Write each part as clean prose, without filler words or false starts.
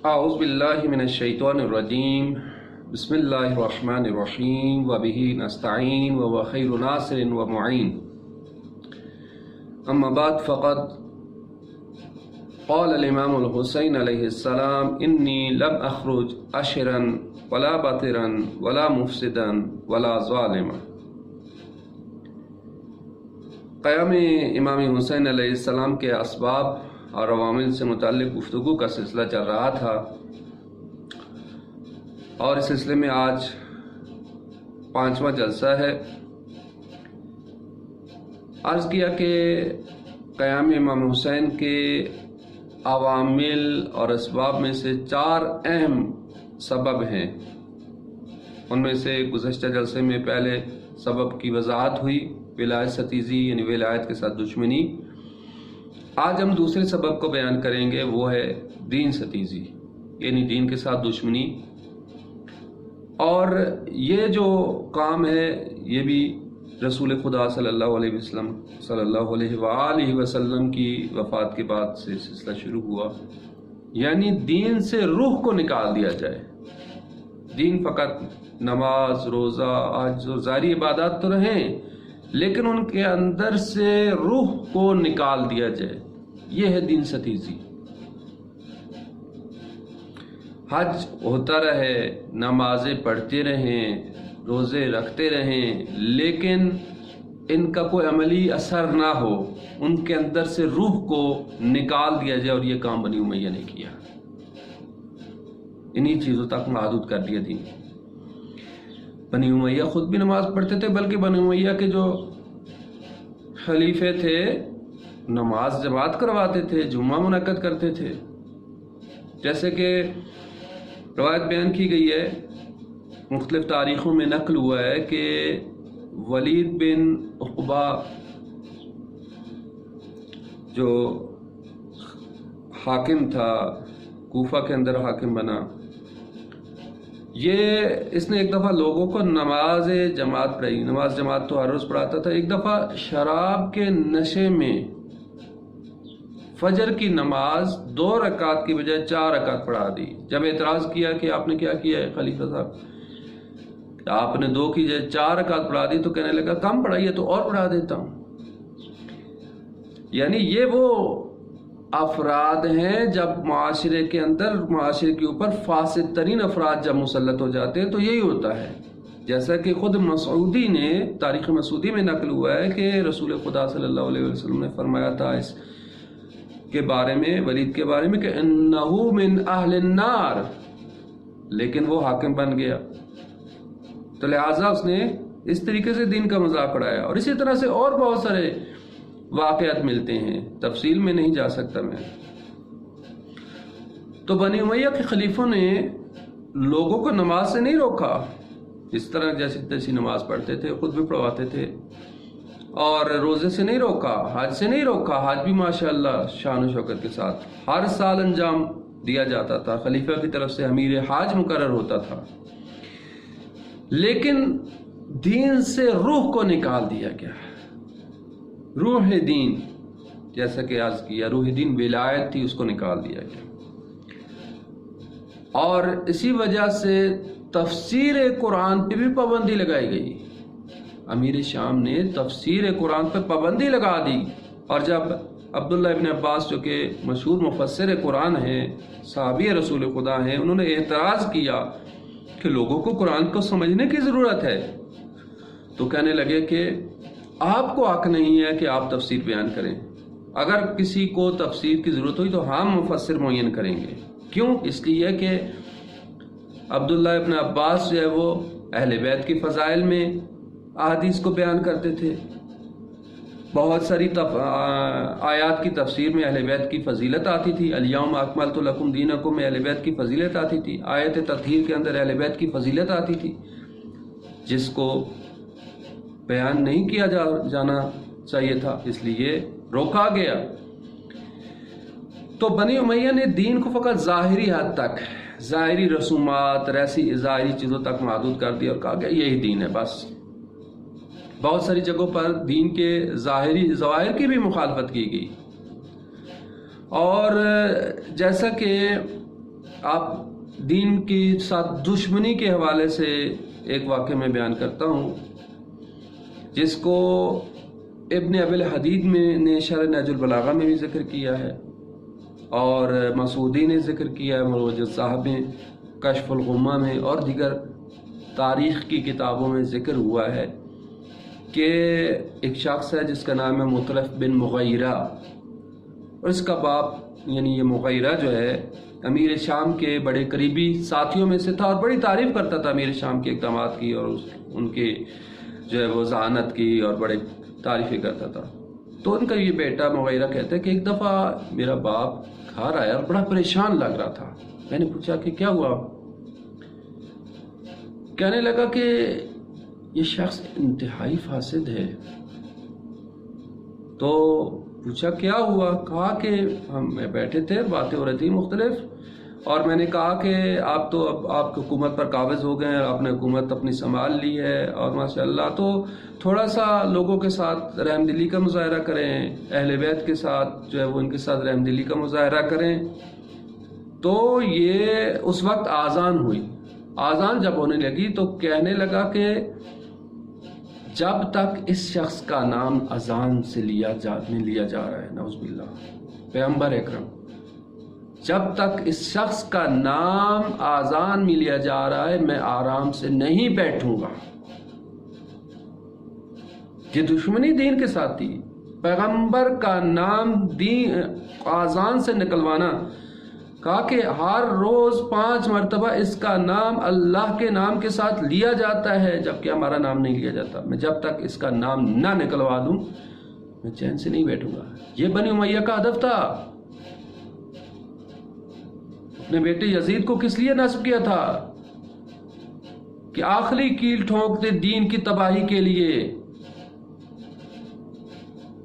اعوذ باللہ من الشیطان الرجیم بسم اللہ الرحمن الرحیم وبہ نستعین وهو خیر ناصر ومعین اما بعد فقد قال الامام الحسین علیہ السلام انی لم اخرج عشرا ولا بطرا ولا مفسدا ولا ظالما۔ قیام امام حسین علیہ السلام کے اسباب اور عوامل سے متعلق گفتگو کا سلسلہ چل رہا تھا، اور اس سلسلے میں آج 5واں جلسہ ہے۔ عرض کیا کہ قیام امام حسین کے عوامل اور اسباب میں سے 4 اہم سبب ہیں۔ ان میں سے گزشتہ جلسے میں پہلے سبب کی وضاحت ہوئی، ولایت ستیزی یعنی ولایت کے ساتھ دشمنی۔ آج ہم دوسرے سبب کو بیان کریں گے، وہ ہے دین ستیزی یعنی دین کے ساتھ دشمنی۔ اور یہ جو کام ہے یہ بھی رسول خدا صلی اللہ علیہ وآلہ وسلم کی وفات کے بعد سے سلسلہ شروع ہوا، یعنی دین سے روح کو نکال دیا جائے۔ دین فقط نماز، روزہ، حج اور ظاہری عبادات تو رہیں، لیکن ان کے اندر سے روح کو نکال دیا جائے، یہ ہے دین ستیزی۔ حج ہوتا رہے، نمازیں پڑھتے رہیں، روزے رکھتے رہیں، لیکن ان کا کوئی عملی اثر نہ ہو، ان کے اندر سے روح کو نکال دیا جائے، اور یہ کام بنی امیہ نے کیا۔ انہی چیزوں تک محدود کر دیا دین۔ بنی امیہ خود بھی نماز پڑھتے تھے، بلکہ بنی امیہ کے جو خلیفے تھے نماز جماعت کرواتے تھے، جمعہ منعقد کرتے تھے۔ جیسے کہ روایت بیان کی گئی ہے، مختلف تاریخوں میں نقل ہوا ہے کہ ولید بن عقبہ جو حاکم تھا، کوفہ کے اندر حاکم بنا، اس نے ایک دفعہ لوگوں کو نماز جماعت پڑھائی۔ نماز جماعت تو ہر روز پڑھاتا تھا۔ ایک دفعہ شراب کے نشے میں فجر کی نماز 2 رکعت کی بجائے 4 رکعت پڑھا دی۔ جب اعتراض کیا کہ آپ نے کیا کیا ہے خلیفہ صاحب، آپ نے 2 کی جگہ 4 رکعت پڑھا دی، تو کہنے لگا کم پڑھائیے تو اور پڑھا دیتا ہوں۔ یعنی یہ وہ افراد ہیں جب معاشرے کے اندر، معاشرے کے اوپر فاسد ترین افراد جب مسلط ہو جاتے ہیں تو یہی ہوتا ہے۔ جیسا کہ خود مسعودی نے تاریخ مسعودی میں نقل ہوا ہے کہ رسول خدا صلی اللہ علیہ وسلم نے فرمایا تھا اس کے بارے میں، ولید کے بارے میں، کہ انہو من اہل النار، لیکن وہ حاکم بن گیا، تو لہٰذا اس نے اس طریقے سے دین کا مذاق اڑایا۔ اور اسی طرح سے اور بہت سارے واقعات ملتے ہیں، تفصیل میں نہیں جا سکتا میں۔ تو بنی امیہ کے خلیفوں نے لوگوں کو نماز سے نہیں روکا، اس طرح جیسی نماز پڑھتے تھے، خود بھی پڑھواتے تھے، اور روزے سے نہیں روکا، حج سے نہیں روکا۔ حج بھی ماشاءاللہ شان و شوکت کے ساتھ ہر سال انجام دیا جاتا تھا، خلیفہ کی طرف سے امیر حاج مقرر ہوتا تھا، لیکن دین سے روح کو نکال دیا گیا۔ روح دین، جیسا کہ عرض کیا، روح دین ولایت تھی، اس کو نکال دیا گیا۔ اور اسی وجہ سے تفسیر قرآن پہ بھی پابندی لگائی گئی۔ امیر شام نے تفسیر قرآن پہ پابندی لگا دی، اور جب عبداللہ ابن عباس جو کہ مشہور مفسر قرآن ہیں، صحابی رسول خدا ہیں، انہوں نے اعتراض کیا کہ لوگوں کو قرآن کو سمجھنے کی ضرورت ہے، تو کہنے لگے کہ آپ کو حق نہیں ہے کہ آپ تفسیر بیان کریں، اگر کسی کو تفسیر کی ضرورت ہوئی تو ہم مفسر معین کریں گے۔ کیوں؟ اس لیے کہ عبداللہ ابن عباس جو ہے وہ اہل بیت کی فضائل میں احادیث کو بیان کرتے تھے، بہت ساری آیات کی تفسیر میں اہل بیت کی فضیلت آتی تھی، الیوم اکملت لکم دینکم میں اہل بیت کی فضیلت آتی تھی، آیت تطہیر کے اندر اہل بیت کی فضیلت آتی تھی، جس کو بیان نہیں کیا جانا چاہیے تھا، اس لیے روکا گیا۔ تو بنی امیہ نے دین کو فقط ظاہری حد تک، ظاہری رسومات، ظاہری چیزوں تک محدود کر دیا، اور کہا کہ یہی دین ہے بس۔ بہت ساری جگہوں پر دین کے ظواہر کی بھی مخالفت کی گئی، اور جیسا کہ آپ دین کے ساتھ دشمنی کے حوالے سے ایک واقعہ میں بیان کرتا ہوں، جس کو ابن ابی الحدید میں نے شرح نہج البلاغہ میں بھی ذکر کیا ہے، اور مسعودی نے ذکر کیا ہے، مروج صاحب نے کشف الغمہ میں، اور دیگر تاریخ کی کتابوں میں ذکر ہوا ہے کہ ایک شخص ہے جس کا نام ہے مطرف بن مغیرہ، اور اس کا باپ یعنی یہ مغیرہ جو ہے امیر شام کے بڑے قریبی ساتھیوں میں سے تھا، اور بڑی تعریف کرتا تھا امیر شام کے اقدامات کی اور ان کے جو ہے وہ ذہانت کی، اور بڑے تعریفیں کرتا تھا۔ تو ان کا یہ بیٹا مغیرہ کہتا ہے کہ ایک دفعہ میرا باپ گھر آیا اور بڑا پریشان لگ رہا تھا۔ میں نے پوچھا کہ کیا ہوا؟ کہنے لگا کہ یہ شخص انتہائی فاسد ہے۔ تو پوچھا کیا ہوا؟ کہا کہ ہم بیٹھے تھے، باتیں ہو رہی تھیں مختلف، اور میں نے کہا کہ آپ تو اب آپ حکومت پر قابض ہو گئے ہیں، آپ نے حکومت اپنی سنبھال لی ہے، اور ماشاءاللہ تو تھوڑا سا لوگوں کے ساتھ رحم دلی کا مظاہرہ کریں، اہل بیت کے ساتھ جو ہے وہ ان کے ساتھ رحم دلی کا مظاہرہ کریں۔ تو یہ اس وقت آذان ہوئی، آذان جب ہونے لگی تو کہنے لگا کہ جب تک اس شخص کا نام اذان سے لیا جا رہا ہے، نعوذ باللہ، پیغمبر اکرم، جب تک اس شخص کا نام آذان میں لیا جا رہا ہے میں آرام سے نہیں بیٹھوں گا۔ یہ دشمنی دین کے ساتھ تھی، پیغمبر کا نام دین آذان سے نکلوانا۔ کہا کہ ہر روز 5 مرتبہ اس کا نام اللہ کے نام کے ساتھ لیا جاتا ہے، جبکہ ہمارا نام نہیں لیا جاتا۔ میں جب تک اس کا نام نہ نکلوا دوں میں چین سے نہیں بیٹھوں گا۔ یہ بنی امیہ کا ہدف تھا۔ اپنے بیٹے یزید کو کس لیے نصب کیا تھا؟ کہ آخری کیل ٹھونک دے دین کی تباہی کے لیے۔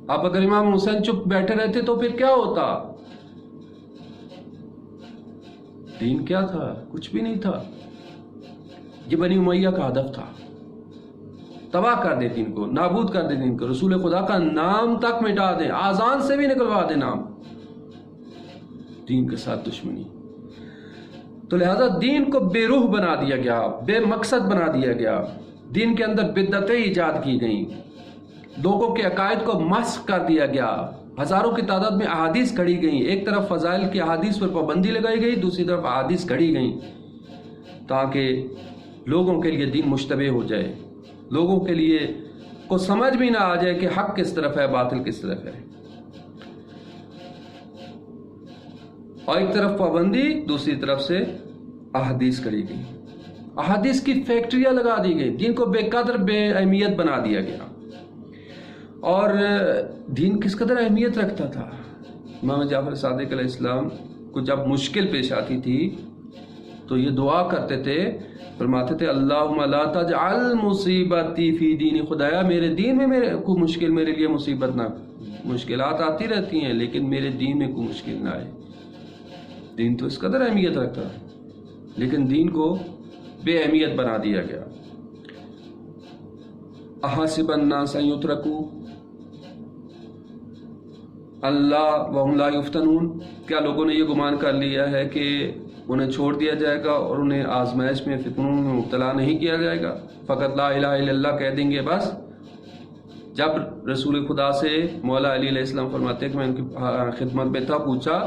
اب اگر امام حسین چپ بیٹھے رہتے تو پھر کیا ہوتا؟ دین کیا تھا؟ کچھ بھی نہیں تھا۔ یہ بنی امیہ کا ہدف تھا، تباہ کر دے دین کو، نابود کر دے دین کو، رسول خدا کا نام تک مٹا دیں، آذان سے بھی نکلوا دے نام، دین کے ساتھ دشمنی۔ تو لہذا دین کو بے روح بنا دیا گیا، بے مقصد بنا دیا گیا، دین کے اندر بدعتیں ایجاد کی گئیں، لوگوں کے عقائد کو مسخ کر دیا گیا، ہزاروں کی تعداد میں احادیث کھڑی گئیں۔ ایک طرف فضائل کی احادیث پر پابندی لگائی گئی، دوسری طرف احادیث کھڑی گئیں تاکہ لوگوں کے لیے دین مشتبہ ہو جائے، لوگوں کے لیے کو سمجھ بھی نہ آ جائے کہ حق کس طرف ہے، باطل کس طرف ہے۔ اور ایک طرف پابندی، دوسری طرف سے احادیث کری گئی، احادیث کی فیکٹریاں لگا دی گئی، دین کو بے قدر بے اہمیت بنا دیا گیا۔ اور دین کس قدر اہمیت رکھتا تھا؟ امام جعفر صادق علیہ السلام کو جب مشکل پیش آتی تھی تو یہ دعا کرتے تھے، فرماتے تھے اللہم لا تجعل مصیبتی فی دینی، خدایا میرے دین میں کوئی مشکل، میرے لیے مصیبت نہ، مشکلات آتی رہتی ہیں لیکن میرے دین میں کوئی مشکل نہ آئے۔ دین تو اس قدر اہمیت رکھتا ہے لیکن دین کو بے اہمیت بنا دیا گیا۔ احسب الناس ان یترکوا اللہ وہم لا یفتنون، کیا لوگوں نے یہ گمان کر لیا ہے کہ انہیں چھوڑ دیا جائے گا اور انہیں آزمائش میں فتنوں میں مبتلا نہیں کیا جائے گا؟ فقط لا الہ الا اللہ کہہ دیں گے بس۔ جب رسول خدا سے مولا علی علیہ السلام فرماتے ہیں کہ میں ان کی خدمت میں تھا، پوچھا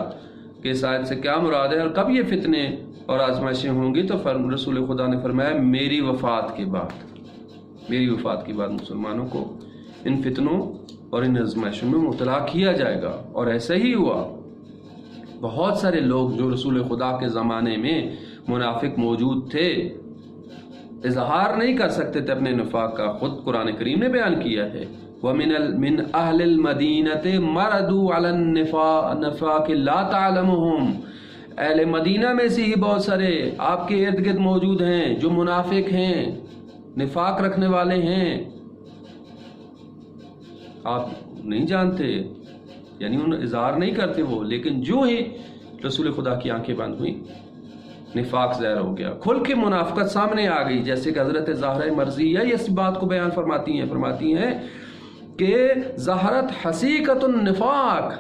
کہ اس آیت سے کیا مراد ہے اور کب یہ فتنے اور آزمائشیں ہوں گی، تو رسول خدا نے فرمایا میری وفات کے بعد، میری وفات کے بعد مسلمانوں کو ان فتنوں اور ان آزمائشوں میں مبتلا کیا جائے گا۔ اور ایسا ہی ہوا۔ بہت سارے لوگ جو رسول خدا کے زمانے میں منافق موجود تھے، اظہار نہیں کر سکتے تھے اپنے نفاق کا، خود قرآن کریم نے بیان کیا ہے وَمِن أَهْلِ الْمَدِينَةِ مَرَدُوا عَلَى النِّفَاقِ لَا تَعْلَمُهُمْ، اہل مدینہ میں سے ہی بہت سارے آپ کے ارد گرد موجود ہیں جو منافق ہیں، نفاق رکھنے والے ہیں، آپ نہیں جانتے، یعنی ان اظہار نہیں کرتے وہ، لیکن جو ہی رسول خدا کی آنکھیں بند ہوئیں نفاق ظاہر ہو گیا، کھل کے منافقت سامنے آ گئی۔ جیسے کہ حضرت زہرہ مرضیہ اس بات کو بیان فرماتی ہیں کہ ظہرت حقیقت النفاق،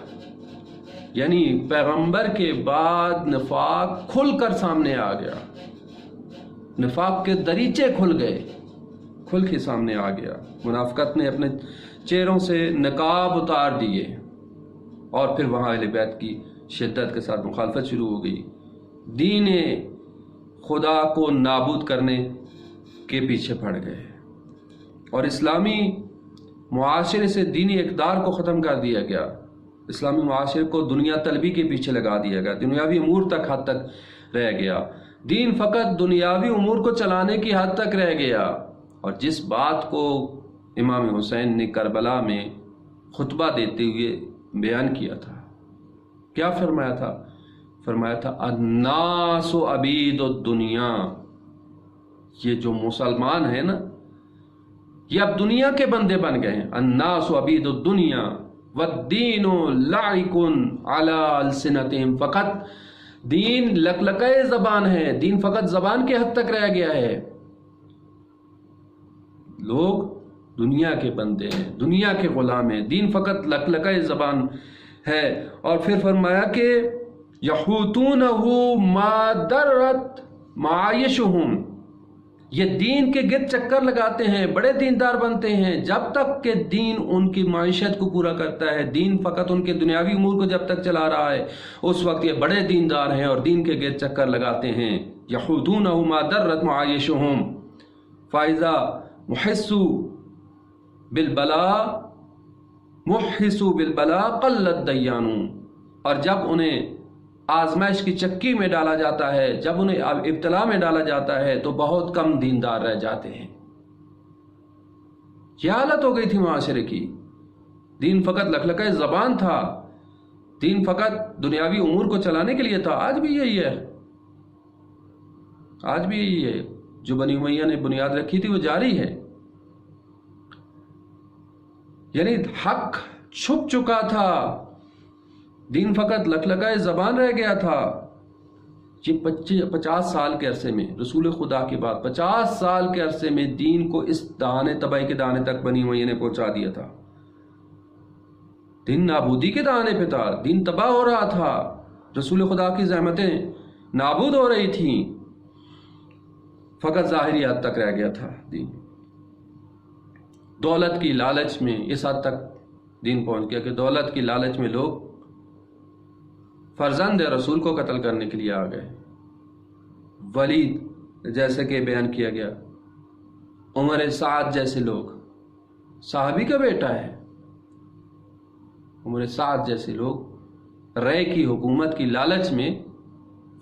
یعنی پیغمبر کے بعد نفاق کھل کر سامنے آ گیا، نفاق کے دریچے کھل گئے، کھل کے سامنے آ گیا۔ منافقت نے اپنے چہروں سے نقاب اتار دیے، اور پھر وہاں اہل بیت کی شدت کے ساتھ مخالفت شروع ہو گئی، دین خدا کو نابود کرنے کے پیچھے پڑ گئے، اور اسلامی معاشرے سے دینی اقدار کو ختم کر دیا گیا، اسلامی معاشرے کو دنیا طلبی کے پیچھے لگا دیا گیا، دنیاوی امور تک حد تک رہ گیا، دین فقط دنیاوی امور کو چلانے کی حد تک رہ گیا۔ اور جس بات کو امام حسین نے کربلا میں خطبہ دیتے ہوئے بیان کیا تھا، کیا فرمایا تھا؟ فرمایا تھا الناس عبید الدنیا، یہ جو مسلمان ہیں نا، یہ اب دنیا کے بندے بن گئے ہیں۔ الناس عبید الدنیا والدین لعق علی السنتہم، فقط دین لکلکۂ زبان ہے، دین فقط زبان کے حد تک رہ گیا ہے، لوگ دنیا کے بندے ہیں، دنیا کے غلام ہیں، دین فقط لکلکۂ زبان ہے۔ اور پھر فرمایا کہ یحوتونہ ما درت معایشہم، یہ دین کے گرد چکر لگاتے ہیں، بڑے دیندار بنتے ہیں، جب تک کہ دین ان کی معیشت کو پورا کرتا ہے، دین فقط ان کے دنیاوی امور کو جب تک چلا رہا ہے، اس وقت یہ بڑے دیندار ہیں اور دین کے گرد چکر لگاتے ہیں۔ یحوتونہ ما درت معایشہم فاذا محسوا بالبلا قلت دیانون، اور جب انہیں آزمائش کی چکی میں ڈالا جاتا ہے، جب انہیں ابتلا میں ڈالا جاتا ہے، تو بہت کم دیندار رہ جاتے ہیں۔ یہ حالت ہو گئی تھی معاشرے کی، دین فقط لکلکۂ زبان تھا، دین فقط دنیاوی امور کو چلانے کے لیے تھا۔ آج بھی یہی ہے، آج بھی یہی ہے، جو بنی امیہ نے بنیاد رکھی تھی وہ جاری ہے، یعنی حق چھپ چکا تھا، دین فقط لکلکۂ زبان رہ گیا تھا۔ یہ 50 سال کے عرصے میں، رسول خدا کے بعد 50 سال کے عرصے میں دین کو اس دانے تباہی کے دانے تک بنی امیہ نے پہنچا دیا تھا، دین نابودی کے دانے پہ تھا، دین تباہ ہو رہا تھا، رسول خدا کی زحمتیں نابود ہو رہی تھیں، فقط ظاہری حد تک رہ گیا تھا دین۔ دولت کی لالچ میں اس حد تک دین پہنچ گیا کہ دولت کی لالچ میں لوگ فرزند رسول کو قتل کرنے کے لیے آ گئے۔ ولید جیسے کہ بیان کیا گیا، عمر سعد جیسے لوگ، صحابی کا بیٹا ہے، عمر سعد جیسے لوگ رے کی حکومت کی لالچ میں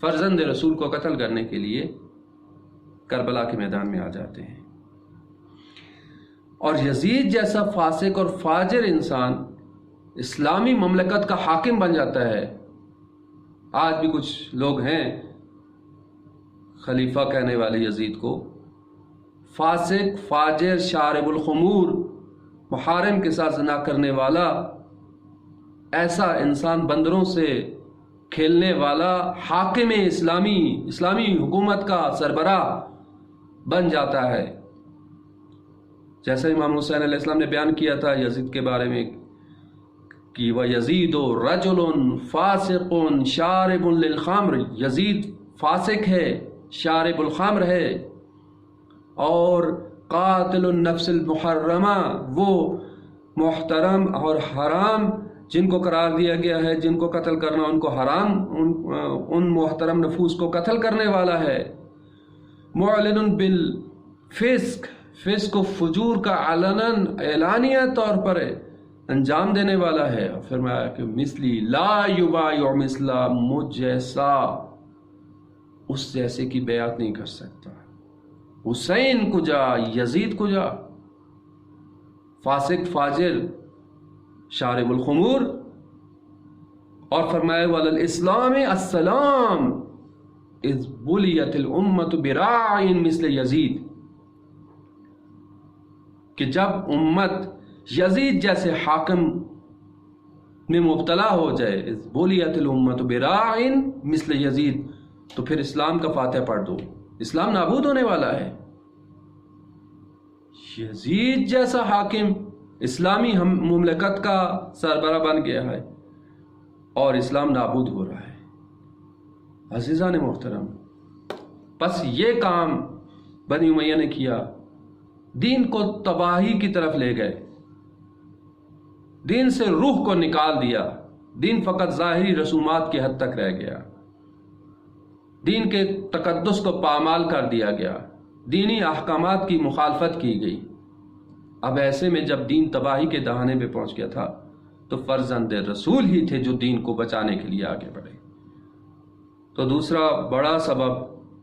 فرزند رسول کو قتل کرنے کے لیے کربلا کے میدان میں آ جاتے ہیں۔ اور یزید جیسا فاسق اور فاجر انسان اسلامی مملکت کا حاکم بن جاتا ہے۔ آج بھی کچھ لوگ ہیں خلیفہ کہنے والے یزید کو، فاسق، فاجر، شارب الخمور، محارم کے ساتھ زنا کرنے والا، ایسا انسان، بندروں سے کھیلنے والا حاکم اسلامی حکومت کا سربراہ بن جاتا ہے۔ جیسا امام حسین علیہ السلام نے بیان کیا تھا یزید کے بارے میں کہ وَيَزِيدُ رَجُلٌ فَاسِقٌ شَارِبٌ لِلْخَمْرِ، یزید فاسق ہے، شارب الخمر ہے، اور قاتل النفس المحرمہ، وہ محترم اور حرام جن کو قرار دیا گیا ہے، جن کو قتل کرنا ان کو حرام، ان محترم نفوس کو قتل کرنے والا ہے۔ معلن بالفسق، فسق و فجور کا علناً اعلانیہ طور پر انجام دینے والا ہے۔ فرمایا کہ مثلی لا یبایع مثلا، مجھ جیسا اس جیسے کی بیعت نہیں کر سکتا۔ حسین کو جا، یزید کو جا، فاسق، فاجر، شارب الخمور، اور فرمایا وَلِلْإِسْلَامِ السلام اذ بُلِيَتِ الْأُمَّةُ بِرَاعٍ مثل یزید، کہ جب امت یزید جیسے حاکم میں مبتلا ہو جائے، اذ بُلِيَتِ الْأُمَّةُ بِرَاعٍ مثل یزید، تو پھر اسلام کا فاتحہ پڑھ دو، اسلام نابود ہونے والا ہے۔ یزید جیسا حاکم اسلامی مملکت کا سربراہ بن گیا ہے، اور اسلام نابود ہو رہا ہے۔ عزیزان محترم، بس یہ کام بنی امیہ نے کیا، دین کو تباہی کی طرف لے گئے، دین سے روح کو نکال دیا، دین فقط ظاہری رسومات کی حد تک رہ گیا، دین کے تقدس کو پامال کر دیا گیا، دینی احکامات کی مخالفت کی گئی۔ اب ایسے میں جب دین تباہی کے دہانے پہ پہنچ گیا تھا تو فرزند رسول ہی تھے جو دین کو بچانے کے لیے آگے بڑھے۔ تو دوسرا بڑا سبب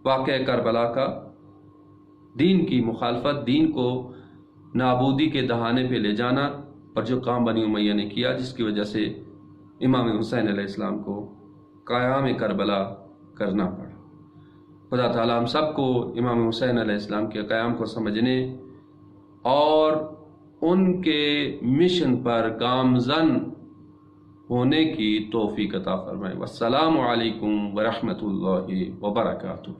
واقعہ کربلا کا، دین کی مخالفت، دین کو نابودی کے دہانے پہ لے جانا، اور جو کام بنی امیہ نے کیا جس کی وجہ سے امام حسین علیہ السلام کو قیام کربلا کرنا پڑا۔ خدا تعالیٰ ہم سب کو امام حسین علیہ السلام کے قیام کو سمجھنے اور ان کے مشن پر گامزن ہونے کی توفیق عطا فرمائے۔ والسلام علیکم ورحمۃ اللہ وبرکاتہ۔